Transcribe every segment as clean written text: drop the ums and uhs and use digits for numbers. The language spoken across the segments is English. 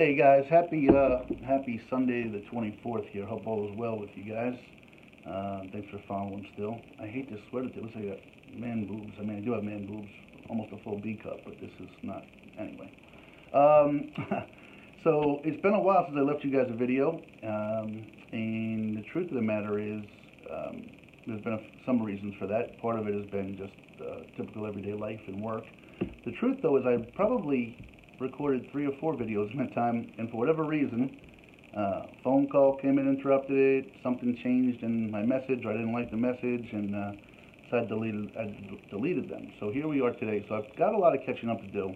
Hey guys, happy Sunday the 24th here. Hope all is well with you guys. Thanks for following still. I hate this sweater. It looks like I got man boobs. I mean, I do have man boobs, almost a full B cup, but this is not. Anyway. Um, so it's been a while since I left you guys a video, and the truth of the matter is, there's been some reasons for that. Part of it has been just typical everyday life and work. The truth, though, is I probably recorded 3 or 4 videos in that time, and for whatever reason, phone call came in, interrupted it, something changed in my message, or I didn't like the message, and so I deleted them. So here we are today. So I've got a lot of catching up to do,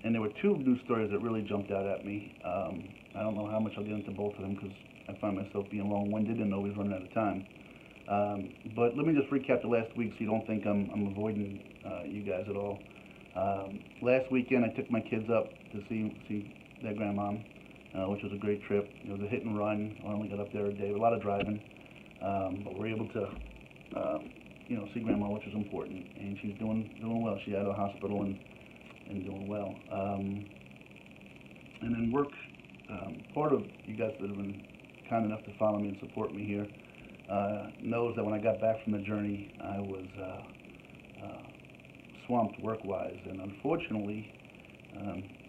and there were 2 news stories that really jumped out at me. I don't know how much I'll get into both of them because I find myself being long-winded and always running out of time. But let me just recap the last week so you don't think I'm avoiding you guys at all. Last weekend, I took my kids up to see their grandmom, which was a great trip. It was a hit and run. I only got up there a day, a lot of driving, but we were able to, see grandma, which was important, and she's doing well. She's out of the hospital and doing well. And then work. Part of you guys that have been kind enough to follow me and support me here knows that when I got back from the journey, I was swamped work-wise, and unfortunately,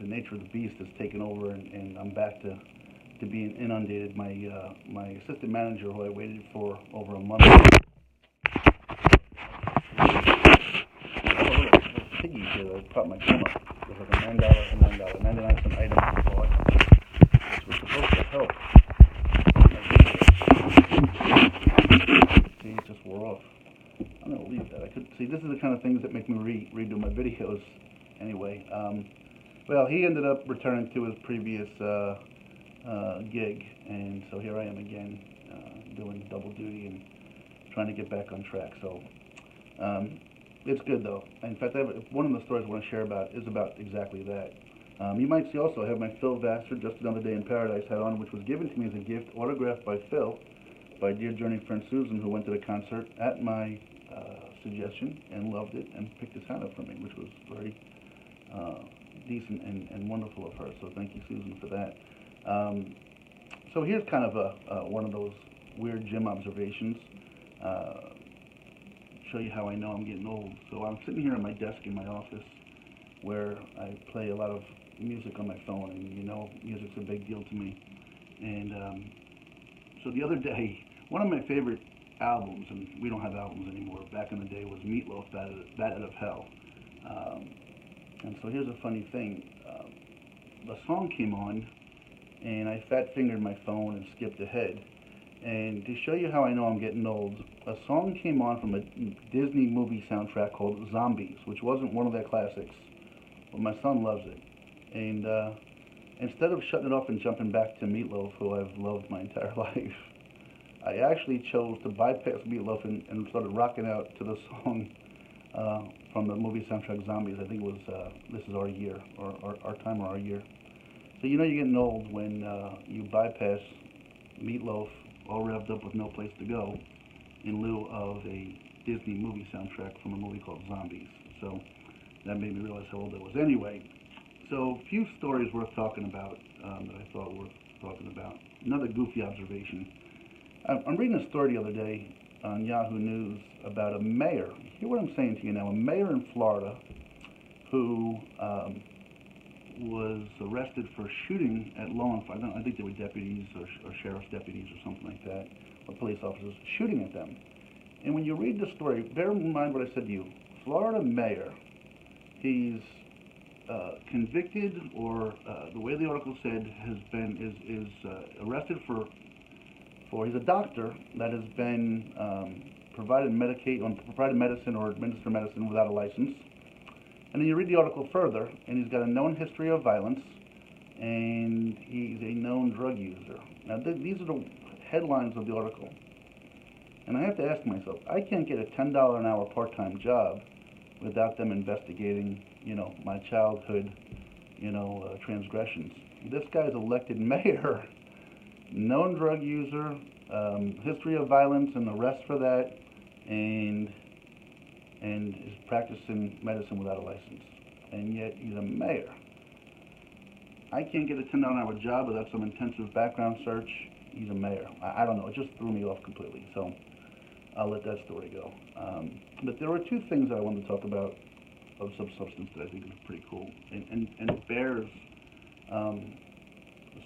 the nature of the beast has taken over, and I'm back to being inundated. My assistant manager, who I waited for over a month, piggy here. I caught my thumb up. It was like a $9, 99-cent item I bought, which was supposed to help. See, it just wore off. I'm gonna leave that. I could see this is the kind of things that make me redo my videos. Anyway, well, he ended up returning to his previous gig, and so here I am again, doing double duty and trying to get back on track. So it's good though. In fact, one of the stories I want to share about is about exactly that. You might see also I have my Phil Vassar Just Another Day in Paradise hat on, which was given to me as a gift, autographed by Phil, by dear journey friend Susan, who went to the concert at my suggestion and loved it and picked this hat up for me, which was very decent and wonderful of her. So thank you, Susan, for that. So here's kind of one of those weird gym observations. Show you how I know I'm getting old. So I'm sitting here at my desk in my office where I play a lot of music on my phone, and music's a big deal to me. And so the other day, one of my favorite albums, and we don't have albums anymore, back in the day, was Meatloaf, Bat Out of Hell. And so here's a funny thing. The song came on, and I fat-fingered my phone and skipped ahead. And to show you how I know I'm getting old, a song came on from a Disney movie soundtrack called Zombies, which wasn't one of their classics, but my son loves it. And instead of shutting it off and jumping back to Meatloaf, who I've loved my entire life, I actually chose to bypass Meatloaf and started rocking out to the song from the movie soundtrack Zombies. I think it was This Is Our Year, or Our Time or Our Year. So you know you're getting old when you bypass Meatloaf, all revved up with No Place to Go, in lieu of a Disney movie soundtrack from a movie called Zombies. So that made me realize how old I was. Anyway, so a few stories worth talking about that I thought worth talking about. Another goofy observation. I'm reading a story the other day on Yahoo News about a mayor. Hear what I'm saying to you now. A mayor in Florida who was arrested for shooting at law enforcement. I think they were deputies or sheriff's deputies or something like that, or police officers, shooting at them. And when you read the story, bear in mind what I said to you. Florida mayor, he's convicted, or the way the article said, is arrested for he's a doctor that has been provided medicine or administered medicine without a license. And then you read the article further, and he's got a known history of violence, and he's a known drug user. Now, these are the headlines of the article. And I have to ask myself, I can't get a $10 an hour part-time job without them investigating, my childhood, transgressions. This guy's elected mayor, known drug user, history of violence and arrest for that, and is practicing medicine without a license. And yet he's a mayor. I can't get a $10 job without some intensive background search. He's a mayor. I don't know. It just threw me off completely. So I'll let that story go. But there were two things that I wanted to talk about of some substance that I think is pretty cool, and it bears um,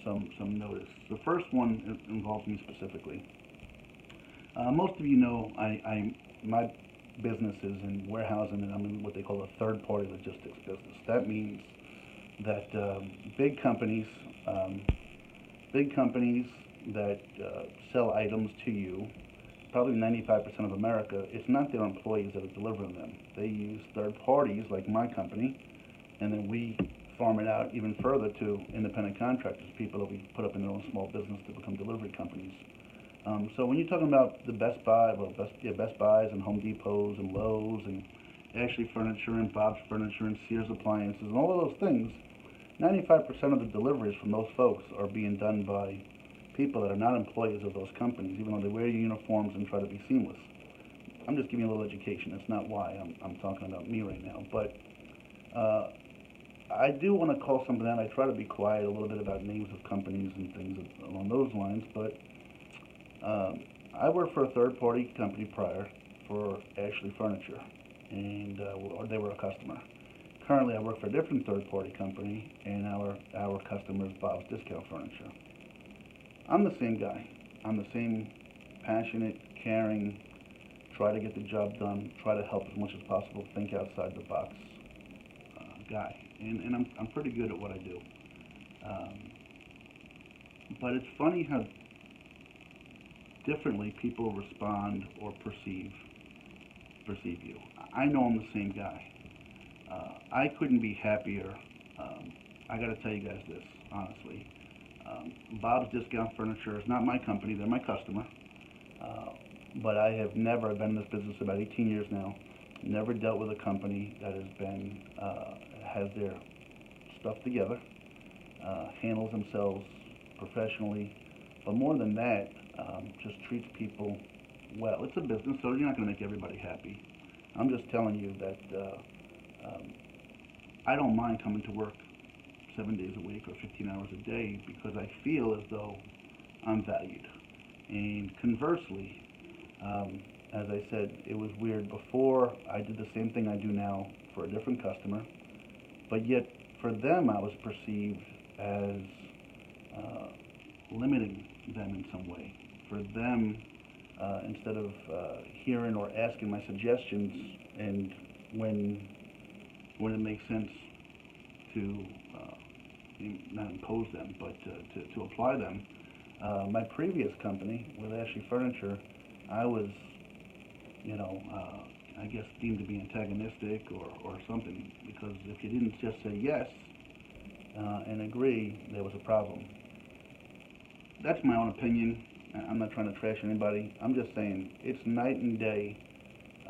some notice. The first one involves me specifically. Most of you know my business is in warehousing, and I'm in what they call a third-party logistics business. That means that um, big companies that sell items to you, probably 95% of America, it's not their employees that are delivering them. They use third parties like my company, and then we farm it out even further to independent contractors, people that we put up in their own small business to become delivery companies. So when you're talking about the Best Buy, well, Best Buys and Home Depots and Lowe's and Ashley Furniture and Bob's Furniture and Sears Appliances and all of those things, 95% of the deliveries from those folks are being done by people that are not employees of those companies, even though they wear uniforms and try to be seamless. I'm just giving you a little education. That's not why I'm talking about me right now. But uh, I do want to call something out. I try to be quiet a little bit about names of companies and things along those lines, but um, I worked for a third-party company prior for Ashley Furniture, and they were a customer. Currently, I work for a different third-party company, and our customer is Bob's Discount Furniture. I'm the same guy. I'm the same passionate, caring, try to get the job done, try to help as much as possible, think outside the box guy, and I'm pretty good at what I do. Um, but it's funny how differently people respond or perceive you. I know I'm the same guy. I couldn't be happier. I got to tell you guys this honestly. Bob's Discount Furniture is not my company; they're my customer. Uh, but I have never I've been in this business about 18 years now. Never dealt with a company that has their stuff together, handles themselves professionally, but more than that, just treats people well. It's a business, so you're not going to make everybody happy. I'm just telling you that um, I don't mind coming to work 7 days a week or 15 hours a day because I feel as though I'm valued. And conversely, as I said, it was weird before. I did the same thing I do now for a different customer, but yet for them I was perceived as uh, limiting them in some way. For them, instead of hearing or asking my suggestions, and when it makes sense to not impose them, but to apply them. My previous company with Ashley Furniture, I was, I guess deemed to be antagonistic or something, because if you didn't just say yes and agree, there was a problem. That's my own opinion. I'm not trying to trash anybody. I'm just saying it's night and day.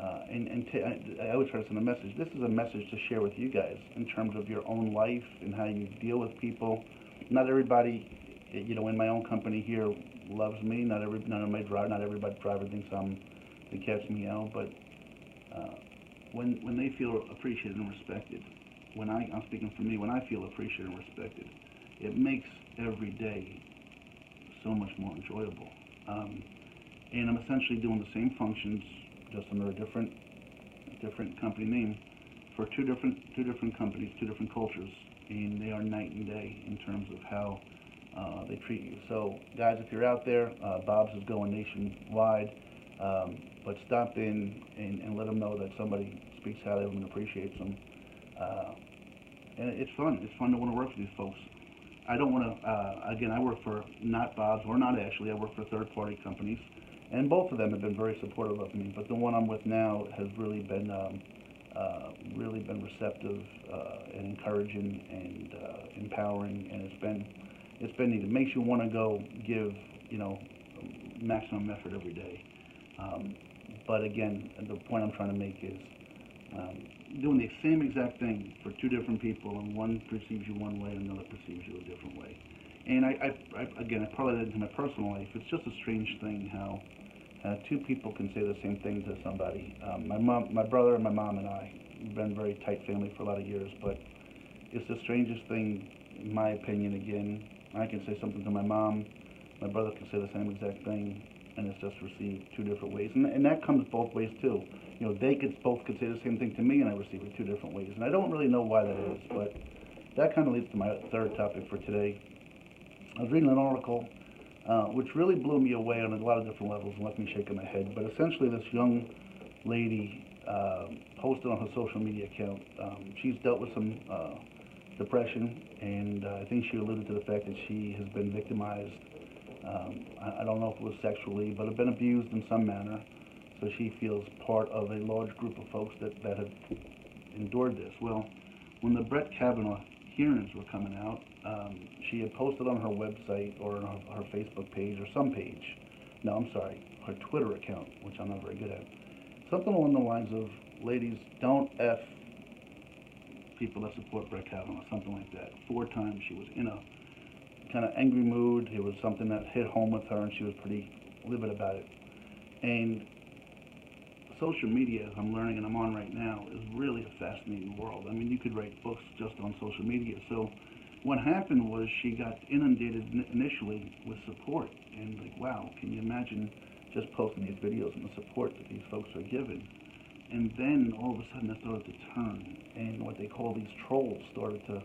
I always try to send a message. This is a message to share with you guys in terms of your own life and how you deal with people. Not everybody, in my own company here loves me. Not everybody driver thinks I'm the cat's meow. But when they feel appreciated and respected, I'm speaking for me, when I feel appreciated and respected, it makes every day so much more enjoyable. Um, and I'm essentially doing the same functions, just under a different company name, for two different companies, two different cultures, and they are night and day in terms of how they treat you. So, guys, if you're out there, Bob's is going nationwide, but stop in and let them know that somebody speaks highly of them and appreciates them. Uh, and it's fun. It's fun to want to work for these folks. I don't want to. Again, I work for not Bob's or not Ashley. I work for third-party companies, and both of them have been very supportive of me. But the one I'm with now has really been receptive and encouraging and empowering, and it's been neat. It makes you want to go give maximum effort every day. Um, but again, the point I'm trying to make is um, doing the same exact thing for two different people, and one perceives you one way and another perceives you a different way. And again, I probably did into my personal life. It's just a strange thing how two people can say the same thing to somebody. My brother, and my mom and I, we've been a very tight family for a lot of years, but it's the strangest thing in my opinion, again, I can say something to my mom, my brother can say the same exact thing, and it's just received two different ways. And that comes both ways too. They both could say the same thing to me, and I receive it two different ways. And I don't really know why that is, but that kind of leads to my third topic for today. I was reading an article which really blew me away on a lot of different levels and left me shaking my head. But essentially, this young lady posted on her social media account. She's dealt with some depression, and I think she alluded to the fact that she has been victimized. I don't know if it was sexually, but have been abused in some manner. So she feels part of a large group of folks that have endured this. Well, when the Brett Kavanaugh hearings were coming out, she had posted on her website or on her Facebook page or some page. No, I'm sorry, her Twitter account, which I'm not very good at. Something along the lines of, ladies, don't F people that support Brett Kavanaugh, something like that. 4 times she was in a kind of angry mood. It was something that hit home with her, and she was pretty livid about it. And social media, as I'm learning and I'm on right now, is really a fascinating world. I mean, you could write books just on social media. So what happened was she got inundated initially with support. And like, wow, can you imagine just posting these videos and the support that these folks are giving? And then all of a sudden it started to turn, and what they call these trolls started to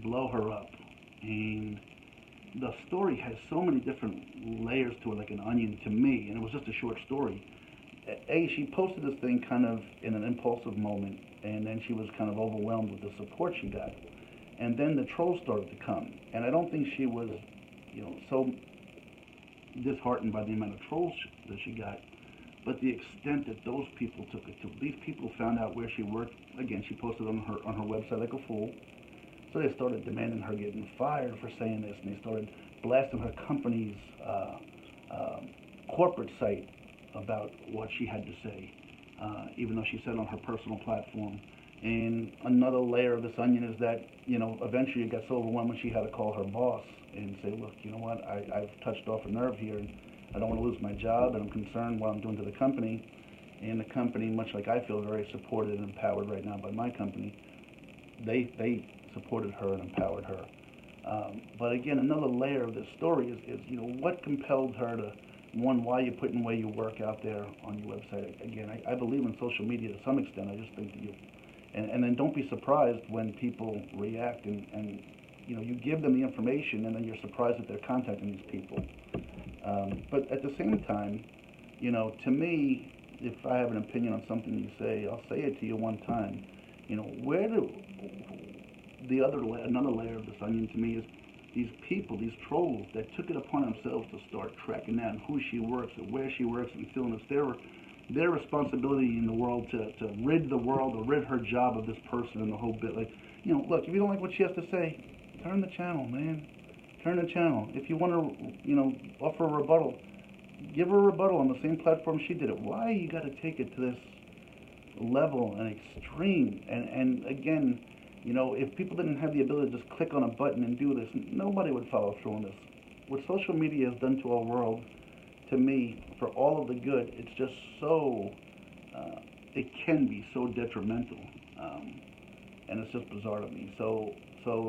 blow her up. And the story has so many different layers to it, like an onion to me, and it was just a short story. She posted this thing kind of in an impulsive moment, and then she was kind of overwhelmed with the support she got. And then the trolls started to come, and I don't think she was, so disheartened by the amount of trolls that she got, but the extent that those people took it to. These people found out where she worked. Again, she posted on her website like a fool. So they started demanding her getting fired for saying this, and they started blasting her company's corporate site about what she had to say, even though she said on her personal platform. And another layer of this onion is that, eventually it got so overwhelmed when she had to call her boss and say, look, you know what, I've touched off a nerve here, and I don't want to lose my job, and I'm concerned what I'm doing to the company. And the company, much like I feel very supported and empowered right now by my company, they supported her and empowered her. But again, another layer of this story is what compelled her to, one, why are you putting away your work out there on your website? Again, I believe in social media to some extent. I just think that and then don't be surprised when people react and you give them the information, and then you're surprised that they're contacting these people. But at the same time, to me, if I have an opinion on something you say, I'll say it to you one time. Where do another layer of this onion to me is these people, these trolls that took it upon themselves to start tracking down who she works and where she works, and feeling it's their responsibility in the world to rid the world or rid her job of this person and the whole bit. Like, look, if you don't like what she has to say, turn the channel, man. Turn the channel. If you want to, offer a rebuttal, give her a rebuttal on the same platform she did it. Why you got to take it to this level and extreme? And again, if people didn't have the ability to just click on a button and do this, nobody would follow through on this. What social media has done to our world, to me, for all of the good, it's just so, it can be so detrimental, and it's just bizarre to me. So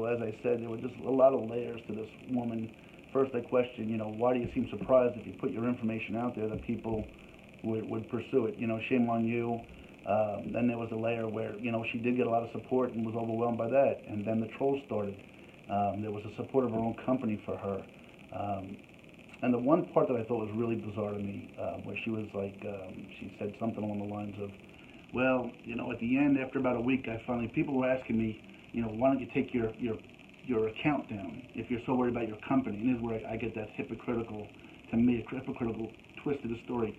as I said, there were just a lot of layers to this woman. First, I questioned, why do you seem surprised if you put your information out there that people would pursue it? Shame on you. Then there was a layer where, she did get a lot of support and was overwhelmed by that. And then the trolls started. There was the support of her own company for her. And the one part that I thought was really bizarre to me, where she was like, she said something along the lines of, well, at the end, after about a week, people were asking me, why don't you take your account down if you're so worried about your company? And this is where I get that hypocritical twist to the story.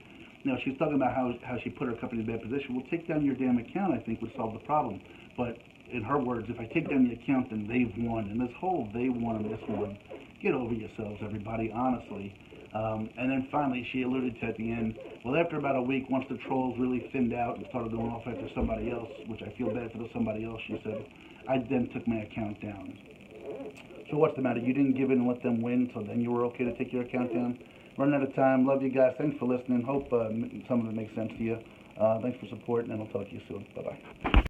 She's talking about how she put her company in a bad position. Well, take down your damn account, I think, would solve the problem. But in her words, if I take down the account, then they've won. And this whole they won and this won, get over yourselves, everybody, honestly. And then finally, she alluded to at the end, well, after about a week, once the trolls really thinned out and started going off after somebody else, which I feel bad for the somebody else, she said, I then took my account down. So what's the matter? You didn't give in and let them win, so then you were okay to take your account down? Running out of time. Love you guys. Thanks for listening. Hope some of it makes sense to you. Thanks for supporting, and I'll talk to you soon. Bye-bye.